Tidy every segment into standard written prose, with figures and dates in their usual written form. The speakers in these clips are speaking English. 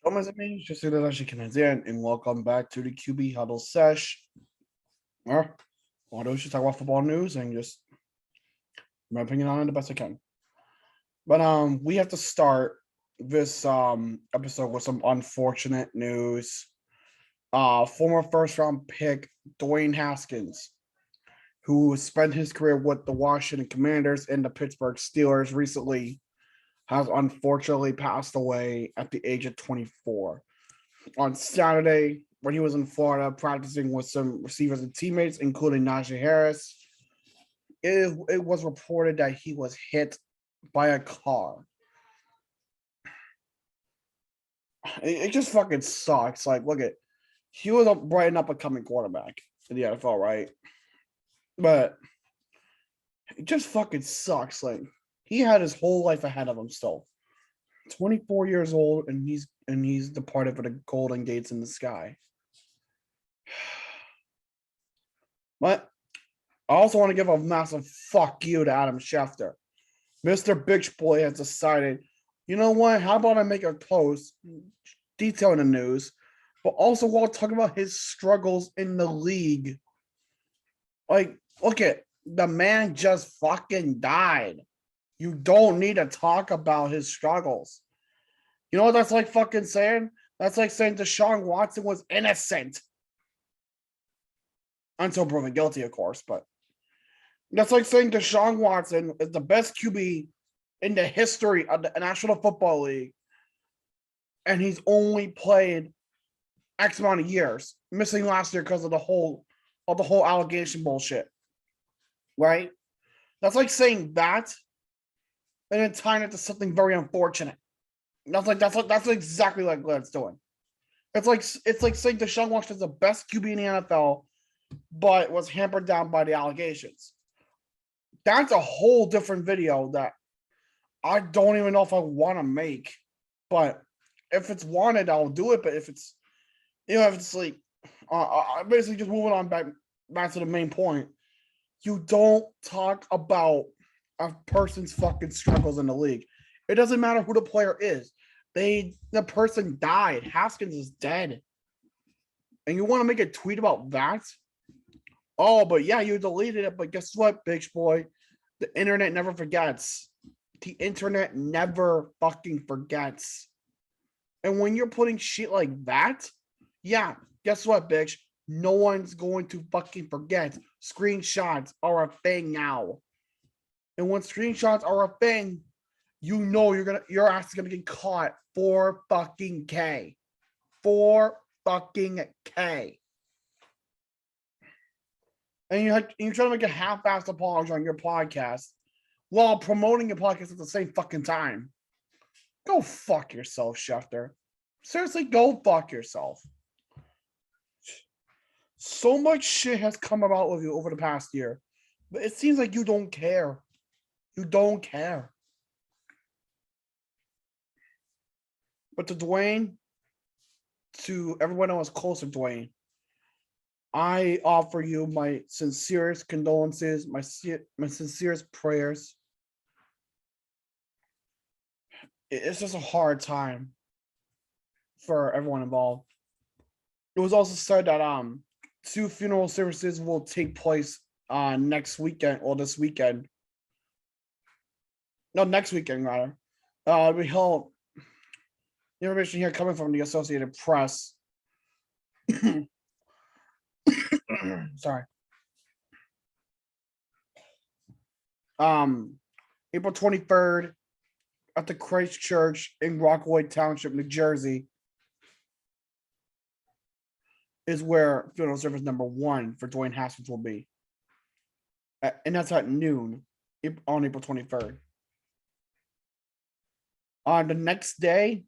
Hello, meus amigos, eu sou o Dodge Canadian, and welcome back to the QB Huddle Sesh. Where I do just talk about football news and just my opinion on it the best I can. But we have to start this episode with some unfortunate news. Former first round pick Dwayne Haskins, who spent his career with the Washington Commanders and the Pittsburgh Steelers recently, has unfortunately passed away at the age of 24. On Saturday, when he was in Florida practicing with some receivers and teammates, including Najee Harris, it was reported that he was hit by a car. It just fucking sucks. Like, look at, he was a bright up and coming quarterback in the NFL, right? But it just fucking sucks. Like, he had his whole life ahead of him still. 24 years old, and he's departed for the golden gates in the sky. But I also want to give a massive fuck you to Adam Schefter. Mr. Bitch Boy has decided, you know what? How about I make a post detailing the news, but also while talking about his struggles in the league. Like, look at the man just fucking died. You don't need to talk about his struggles. You know what that's like fucking saying? That's like saying Deshaun Watson was innocent. Until proven guilty, of course, but that's like saying Deshaun Watson is the best QB in the history of the National Football League, and he's only played X amount of years, missing last year because of the whole allegation bullshit. Right? That's like saying that and then tying it to something very unfortunate. That's exactly like what it's doing. It's like saying Deshaun Watson is the best QB in the NFL, but was hampered down by the allegations. That's a whole different video that I don't even know if I want to make. But if it's wanted, I'll do it. But if it's, if it's like, basically just moving on back to the main point, you don't talk about a person's fucking struggles in the league. It doesn't matter who the player is. The person died. Haskins is dead. And you want to make a tweet about that? Oh, but yeah, you deleted it. But guess what, bitch boy? The internet never forgets. The internet never fucking forgets. And when you're putting shit like that, yeah, guess what, bitch? No one's going to fucking forget. Screenshots are a thing now. And when screenshots are a thing, you know your ass is gonna get caught for fucking K. For fucking K. And you're trying to make a half-assed apology on your podcast while promoting your podcast at the same fucking time. Go fuck yourself, Schefter. Seriously, go fuck yourself. So much shit has come about with you over the past year, but it seems like you don't care. You don't care. But to Dwayne, to everyone else close to Dwayne, I offer you my sincerest condolences, my sincerest prayers. It's just a hard time for everyone involved. It was also said that 2 funeral services will take place next weekend or this weekend. No, next weekend rather. We held information here coming from the Associated Press. Sorry. April 23rd at the Christ Church in Rockaway Township, New Jersey, is where funeral service number 1 for Dwayne Haskins will be. And that's at noon on April 23rd. On the next day,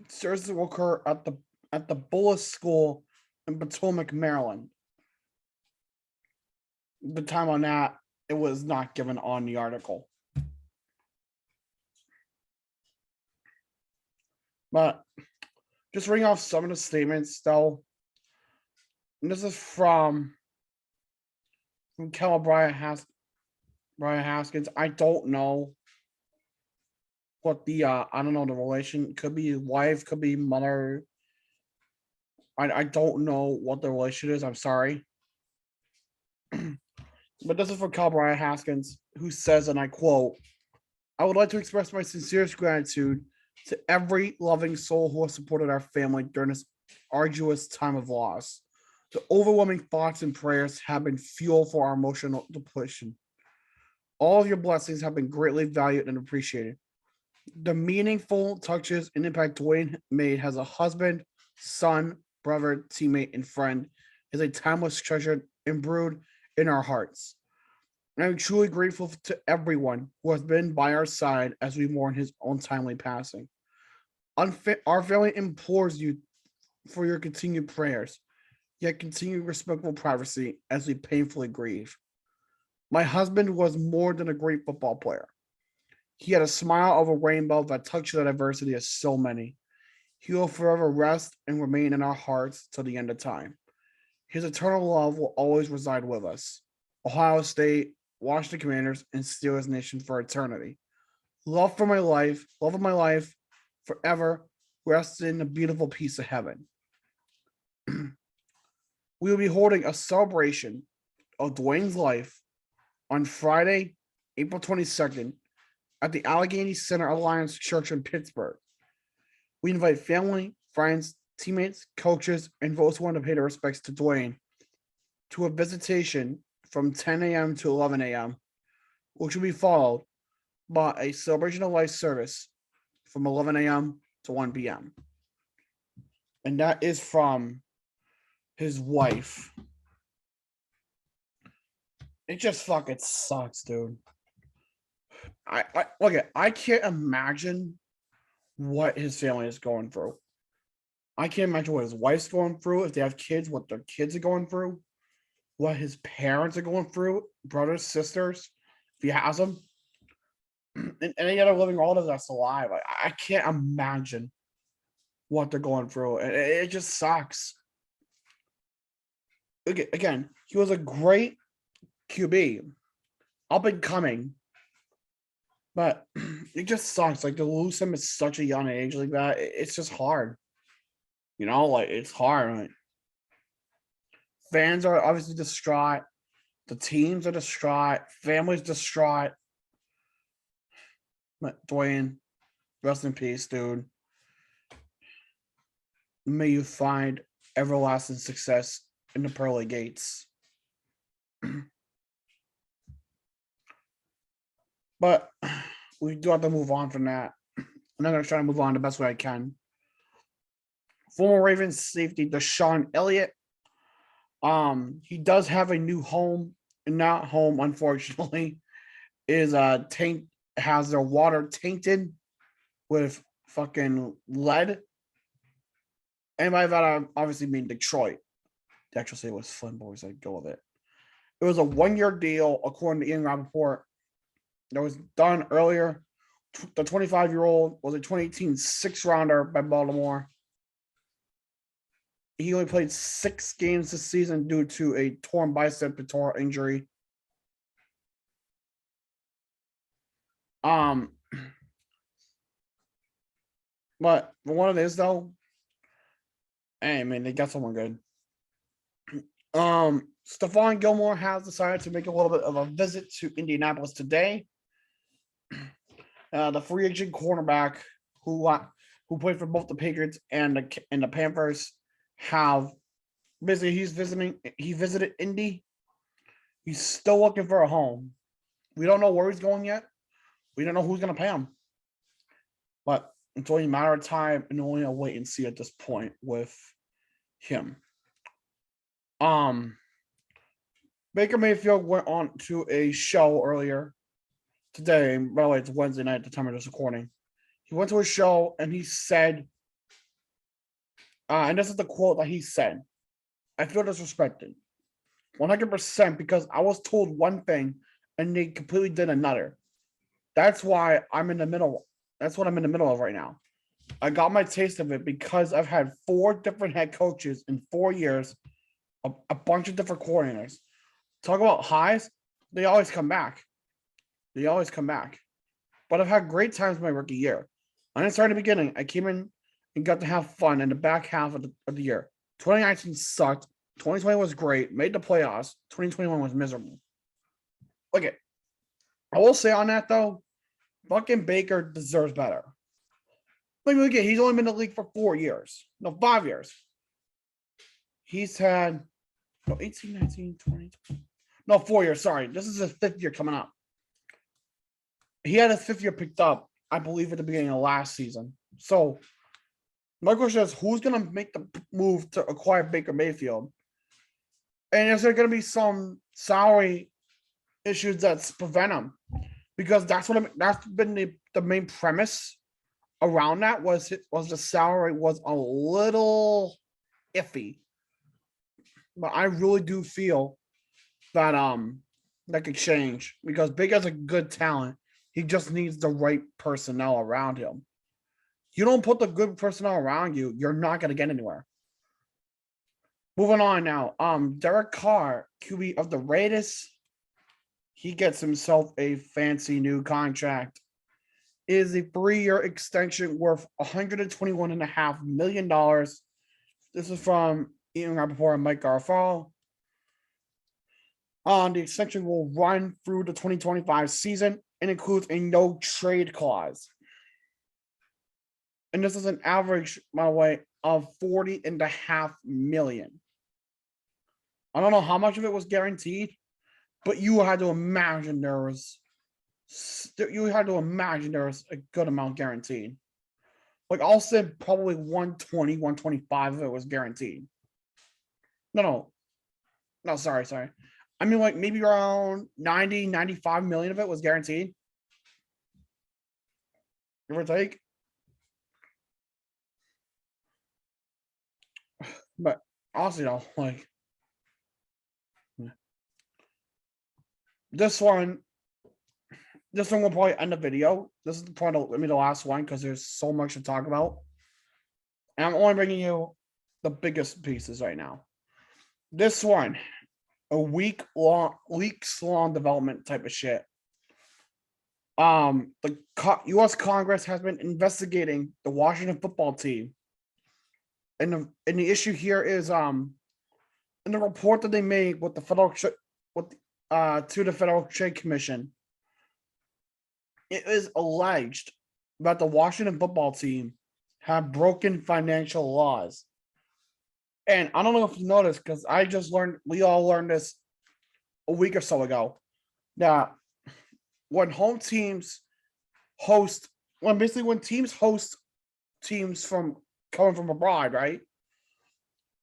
services will occur at the Bullis School in Potomac, Maryland. The time on that, it was not given on the article. But just reading off some of the statements, though. And this is from Brian Haskins. I don't know what the I don't know, the relation could be wife, could be mother. I don't know what the relation is. I'm sorry. But this is for Dwayne Haskins, who says, and I quote, I would like to express my sincerest gratitude to every loving soul who has supported our family during this arduous time of loss. The overwhelming thoughts and prayers have been fuel for our emotional depletion. All of your blessings have been greatly valued and appreciated. The meaningful touches and impact Dwayne made as a husband, son, brother, teammate, and friend is a timeless treasure imbrued in our hearts. I'm truly grateful to everyone who has been by our side as we mourn his untimely passing. Our family implores you for your continued prayers, yet continued respectful privacy as we painfully grieve. My husband was more than a great football player. He had a smile of a rainbow that touched the diversity of so many. He will forever rest and remain in our hearts till the end of time. His eternal love will always reside with us. Ohio State, Washington Commanders, and Steelers Nation for eternity. Love of my life, forever rests in the beautiful peace of heaven. We will be holding a celebration of Dwayne's life on Friday, April 22nd at the Allegheny Center Alliance Church in Pittsburgh. We invite family, friends, teammates, coaches, and those who want to pay their respects to Dwayne to a visitation from 10 a.m. to 11 a.m., which will be followed by a celebration of life service from 11 a.m. to 1 p.m. And that is from his wife. It just fucking sucks, dude. I can't imagine what his family is going through. I can't imagine what his wife's going through, if they have kids, what their kids are going through, what his parents are going through, brothers, sisters, if he has them, and any other living relative that's alive. I can't imagine what they're going through. It just sucks. Again, he was a great QB, up and coming, but it just sucks. Like, to lose him at such a young age like that, it's just hard. You know, like, it's hard. Like, fans are obviously distraught. The teams are distraught. Families distraught. But Dwayne, rest in peace, dude. May you find everlasting success in the pearly gates. But we do have to move on from that. I'm not going to try to move on the best way I can. Former Ravens safety Deshaun Elliott. He does have a new home, and not home, unfortunately, is has their water tainted with fucking lead. And by that, I obviously mean Detroit. They actually say it was Flint Boys. I go with it. It was a 1-year deal, according to Ian Rappaport, that was done earlier. The 25-year-old was a 2018 sixth-rounder by Baltimore. He only played 6 games this season due to a torn bicep pectoral injury. But what it is, though, hey, man, they got someone good. Stefan Gilmore has decided to make a little bit of a visit to Indianapolis today. The free agent cornerback who played for both the Patriots and the Panthers have basically he visited Indy. He's still looking for a home. We don't know where he's going yet. We don't know who's going to pay him. But it's only a matter of time and only a wait and see at this point with him. Baker Mayfield went on to a show earlier today. By the way, it's Wednesday night at the time of this recording. He went to a show and he said, and this is the quote that he said, I feel disrespected 100% because I was told one thing and they completely did another. That's why I'm in the middle. That's what I'm in the middle of right now. I got my taste of it because I've had 4 different head coaches in 4 years, a bunch of different coordinators. Talk about highs, they always come back. They always come back. but I've had great times my rookie year. I didn't start in the beginning. I came in and got to have fun in the back half of the year. 2019 sucked. 2020 was great. Made the playoffs. 2021 was miserable. Okay. I will say on that though, fucking Baker deserves better. Like, look at, he's only been in the league for 4 years. No, 5 years. He's had 18, 19, 20. No, 4 years. Sorry. This is his 5th year coming up. He had his 5th year picked up, I believe, at the beginning of last season. So, my question is, who's going to make the move to acquire Baker Mayfield? And is there going to be some salary issues that prevent him? Because that's been the main premise around that was the salary was a little iffy. But I really do feel that that could change because Baker's a good talent. He just needs the right personnel around him. You don't put the good personnel around you, you're not going to get anywhere. Moving on now. Derek Carr, QB of the Raiders, he gets himself a fancy new contract. It is a 3-year extension worth $121.5 million. This is from Ian Rappaport and Mike Garafolo. The extension will run through the 2025 season and includes a no trade clause. And this is an average, by the way, of $40.5 million. I don't know how much of it was guaranteed, but you had to imagine there was a good amount guaranteed. Like I'll say probably 120, 125 of it was guaranteed. No, sorry. I mean, like maybe around 90, 95 million of it was guaranteed. Give or take. But honestly, though, like this one will probably end the video. This is the last one because there's so much to talk about. And I'm only bringing you the biggest pieces right now. This one, a weeks long development type of shit. The U.S. Congress has been investigating the Washington football team, and the issue here is in the report that they made with the to the Federal Trade Commission, it is alleged that the Washington football team have broken financial laws. And I don't know if you noticed, because we all learned this a week or so ago, that when teams host teams from coming from abroad, right?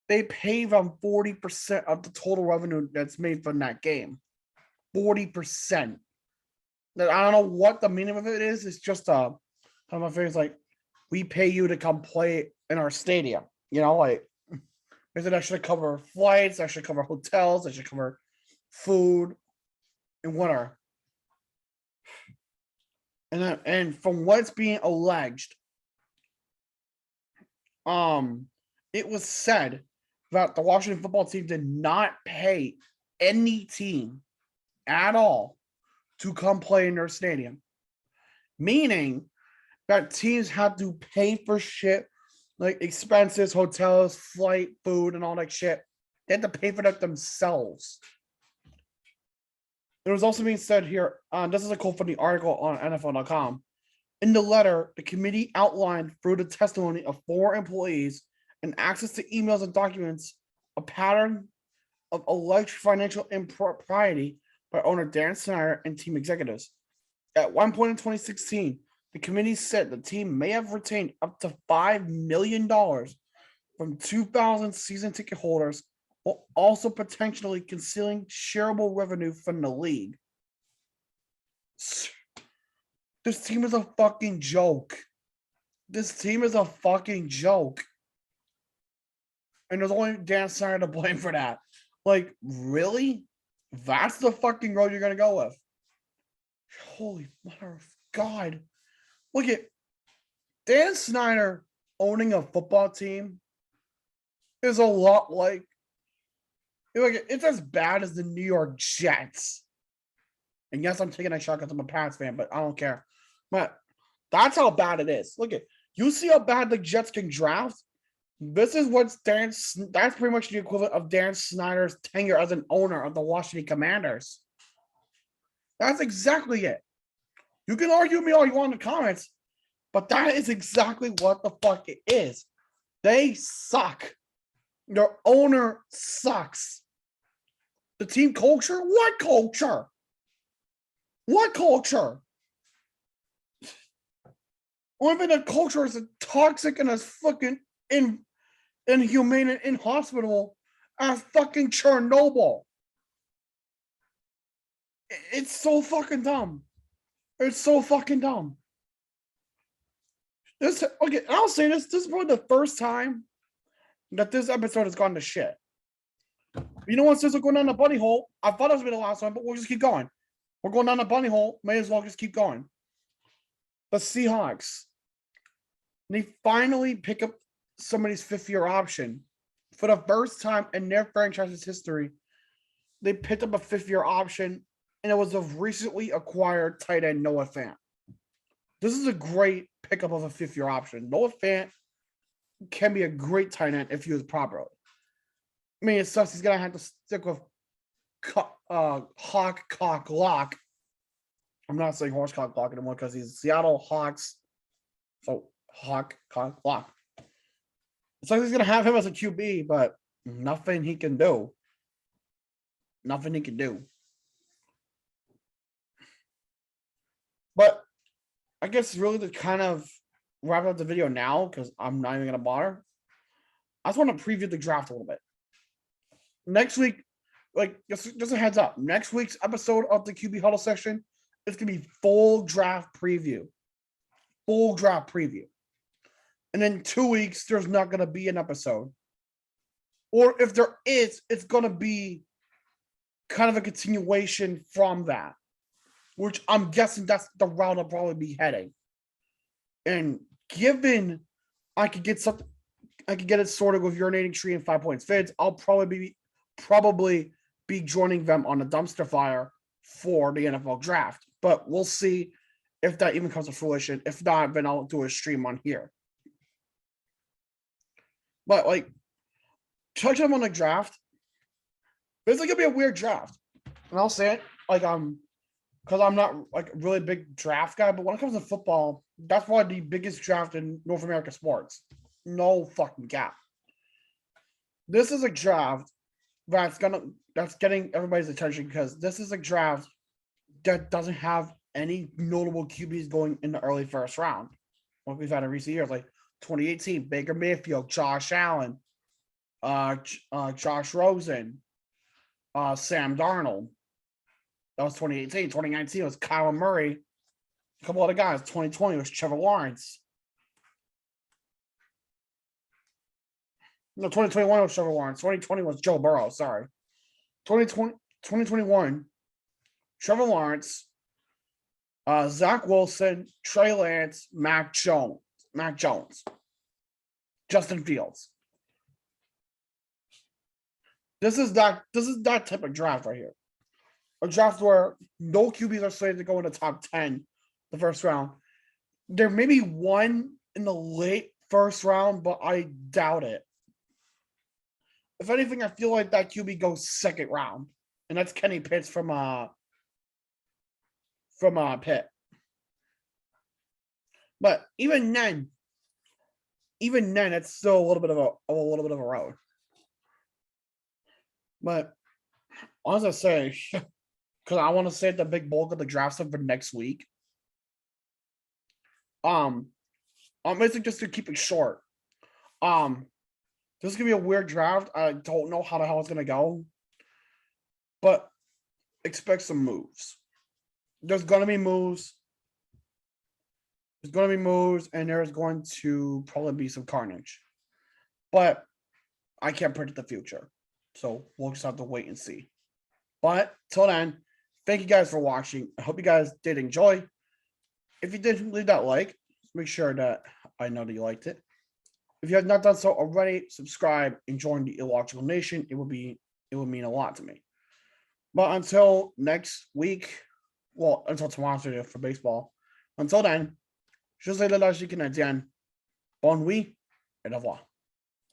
They pay them 40% of the total revenue that's made from that game. 40%. I don't know what the meaning of it is. It's just I don't know if it's like we pay you to come play in our stadium. You know, like is it actually cover flights, actually cover hotels, actually cover food and winter. And from what's being alleged, it was said that the Washington football team did not pay any team at all to come play in their stadium, meaning that teams had to pay for shit like expenses, hotels, flight, food, and all that shit. They had to pay for that themselves. It was also being said here, this is a quote from the article on NFL.com. In the letter, the committee outlined through the testimony of 4 employees and access to emails and documents a pattern of alleged financial impropriety by owner Dan Snyder and team executives. At one point in 2016, the committee said the team may have retained up to $5 million from 2,000 season ticket holders, while also potentially concealing shareable revenue from the league. This team is a fucking joke. And there's only Dan Snyder to blame for that. Like, really? That's the fucking road you're going to go with? Holy mother of God. Look at Dan Snyder owning a football team is a lot like it's as bad as the New York Jets. And yes, I'm taking a shot because I'm a Pats fan, but I don't care. But that's how bad it is. Look at you see how bad the Jets can draft. This is what's that's pretty much the equivalent of Dan Snyder's tenure as an owner of the Washington Commanders. That's exactly it. You can argue with me all you want in the comments, but that is exactly what the fuck it is. They suck. Their owner sucks. The team culture? What culture? What culture? Only thing the culture is as toxic and as fucking inhumane and inhospitable as fucking Chernobyl. It's so fucking dumb. It's so fucking dumb. Okay, I'll say this. This is probably the first time that this episode has gone to shit. You know what? Since we're going down the bunny hole, I thought it was going to be the last one, but we'll just keep going. We're going down the bunny hole. May as well just keep going. The Seahawks. They finally pick up somebody's fifth-year option. For the first time in their franchise's history, they picked up a fifth-year option, and it was a recently acquired tight end, Noah Fant. This is a great pickup of a fifth-year option. Noah Fant can be a great tight end if used properly. I mean, it sucks he's going to have to stick with Hawk, Cock, Lock. I'm not saying Horse, Cock, Lock anymore because he's Seattle Hawks. So, Hawk, Cock, Lock. It's like he's going to have him as a QB, but nothing he can do. Nothing he can do. But I guess really to kind of wrap up the video now, because I'm not even going to bother, I just want to preview the draft a little bit. Next week, like, just a heads up, next week's episode of the QB Huddle section is going to be full draft preview. Full draft preview. And in 2 weeks, there's not going to be an episode. Or if there is, it's going to be kind of a continuation from that. Which I'm guessing that's the route I'll probably be heading. And given I could get it sorted with Urinating Tree and 5 Points Vids, I'll probably be joining them on a dumpster fire for the NFL draft. But we'll see if that even comes to fruition. If not, then I'll do a stream on here. But like, touching on the draft, this is gonna be a weird draft. And I'll say it, like because I'm not like a really big draft guy, but when it comes to football, that's probably the biggest draft in North American sports. No fucking gap. This is a draft that's getting everybody's attention because this is a draft that doesn't have any notable QBs going in the early first round. Like we've had in recent years, like 2018, Baker Mayfield, Josh Allen, Josh Rosen, Sam Darnold. That was 2018. 2019 was Kyler Murray. A couple other guys. 2020 was Trevor Lawrence. No, 2021 was Trevor Lawrence. 2020 was Joe Burrow. Sorry. 2021, Trevor Lawrence, Zach Wilson, Trey Lance, Mac Jones, Justin Fields. This is that type of draft right here. A draft where no QBs are slated to go in the top 10 the first round. There may be one in the late first round, but I doubt it. If anything, I feel like that QB goes second round. And that's Kenny Pitts from Pitt. But even then, it's still a little bit of a road. But as I say, because I want to save the big bulk of the draft stuff for next week. I'm basically just to keep it short. This is gonna be a weird draft. I don't know how the hell it's gonna go, but expect some moves. There's gonna be moves. There's gonna be moves, and there's going to probably be some carnage. But I can't predict the future, so we'll just have to wait and see. But till then, thank you guys for watching. I hope you guys did enjoy. If you did, leave that like. Make sure that I know that you liked it. If you have not done so already, subscribe and join the Illogical Nation. It would mean a lot to me. But until next week, well, until tomorrow for baseball. Until then, je sais le logique canadienne. Bonne nuit et au revoir.